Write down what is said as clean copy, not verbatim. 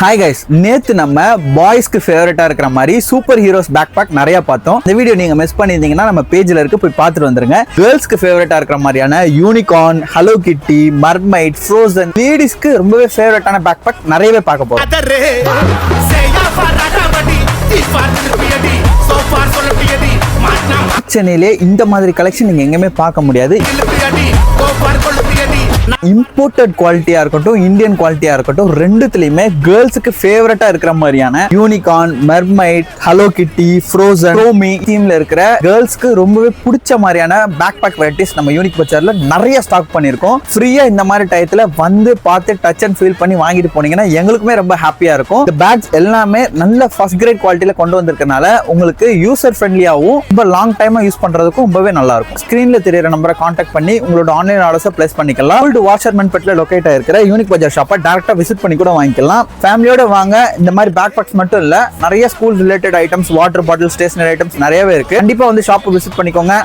Hi guys, நேத்து நம்ம பாய்ஸ்க்கு ஃபேவரட்டா இருக்கிற மாதிரி சூப்பர் ஹீரோஸ் பேக் பேக் நிறைய பார்த்தோம். இந்த வீடியோ நீங்க மிஸ் பண்ணியிருந்தீங்கன்னா நம்ம பேஜ்ல இருக்கு, போய் பார்த்துட்டு வந்துருங்க. கேர்ள்ஸ்க்கு ஃபேவரட்டா இருக்கிற மாதிரியான யூனிகார்ன், ஹலோ கிட்டி, மர்மைட், ஃப்ரோசன், லேடிஸ்க்கு ரொம்பவே ஃபேவரட்டான பேக் பேக் நிறையவே பார்க்க போறோம். சென்னையிலே இந்த மாதிரி கலெக்ஷன் நீங்க எங்கேயுமே பார்க்க முடியாது. இம்போர்ட்டட் குவாலிட்டியா இருக்கட்டும், இந்தியன் குவாலிட்டியா இருக்கட்டும், ரெண்டுத்துலயுமே கேர்ள்ஸுக்கு ஃபேவரட்டா இருக்கிற மாதிரியான யூனிகார்ன், மெர்மைட், ஹலோ கிட்டி, ஃப்ரோசன், ரோமி தீம்ல இருக்கிற கேர்ள்ஸ்க்கு ரொம்பவே பிடிச்ச மாதிரியான பேக் பேக் வெரைட்டிஸ் நம்ம யூனிக் பஜார்ல நிறைய ஸ்டாக் பண்ணிருக்கோம். ஃப்ரீயா இந்த மாதிரி டயத்துல வந்து பார்த்து டச் அண்ட் ஃபீல் பண்ணி வாங்கிட்டு போனீங்கன்னா எங்களுக்குமே ரொம்ப ஹாப்பியா இருக்கும். இந்த பேக்ஸ் எல்லாமே நல்ல ஃபர்ஸ்ட் கிரேட் குவாலிட்டியில கொண்டு வந்திருக்கனால உங்களுக்கு யூசர் ஃப்ரெண்ட்லியாவும் ரொம்ப லாங் டைமா யூஸ் பண்றதுக்கும் ரொம்பவே நல்லா இருக்கும். ஸ்கிரீன்ல தெரியற நம்பரை கான்டாக்ட் பண்ணி உங்களோட ஆன்லைன் ஆர்டர்ஸை பிளேஸ் பண்ணிக்கலாம். வாஷர்மன்பேட்ல லொகேட் ஆயிருக்கிற யூனிக் பஜார் ஷாப்பை டைரக்டா விசிட் பண்ணி கூட வாங்கிக்கலாம். ஃபேமிலியோட வாங்க. இந்த மாதிரி பேக் பேக்ஸ் மட்டும் இல்ல, நிறைய school related items, water bottle, stationery items நிறையவே இருக்கு. கண்டிப்பா வந்து ஷாப்பை விசிட் பண்ணிக்கோங்க.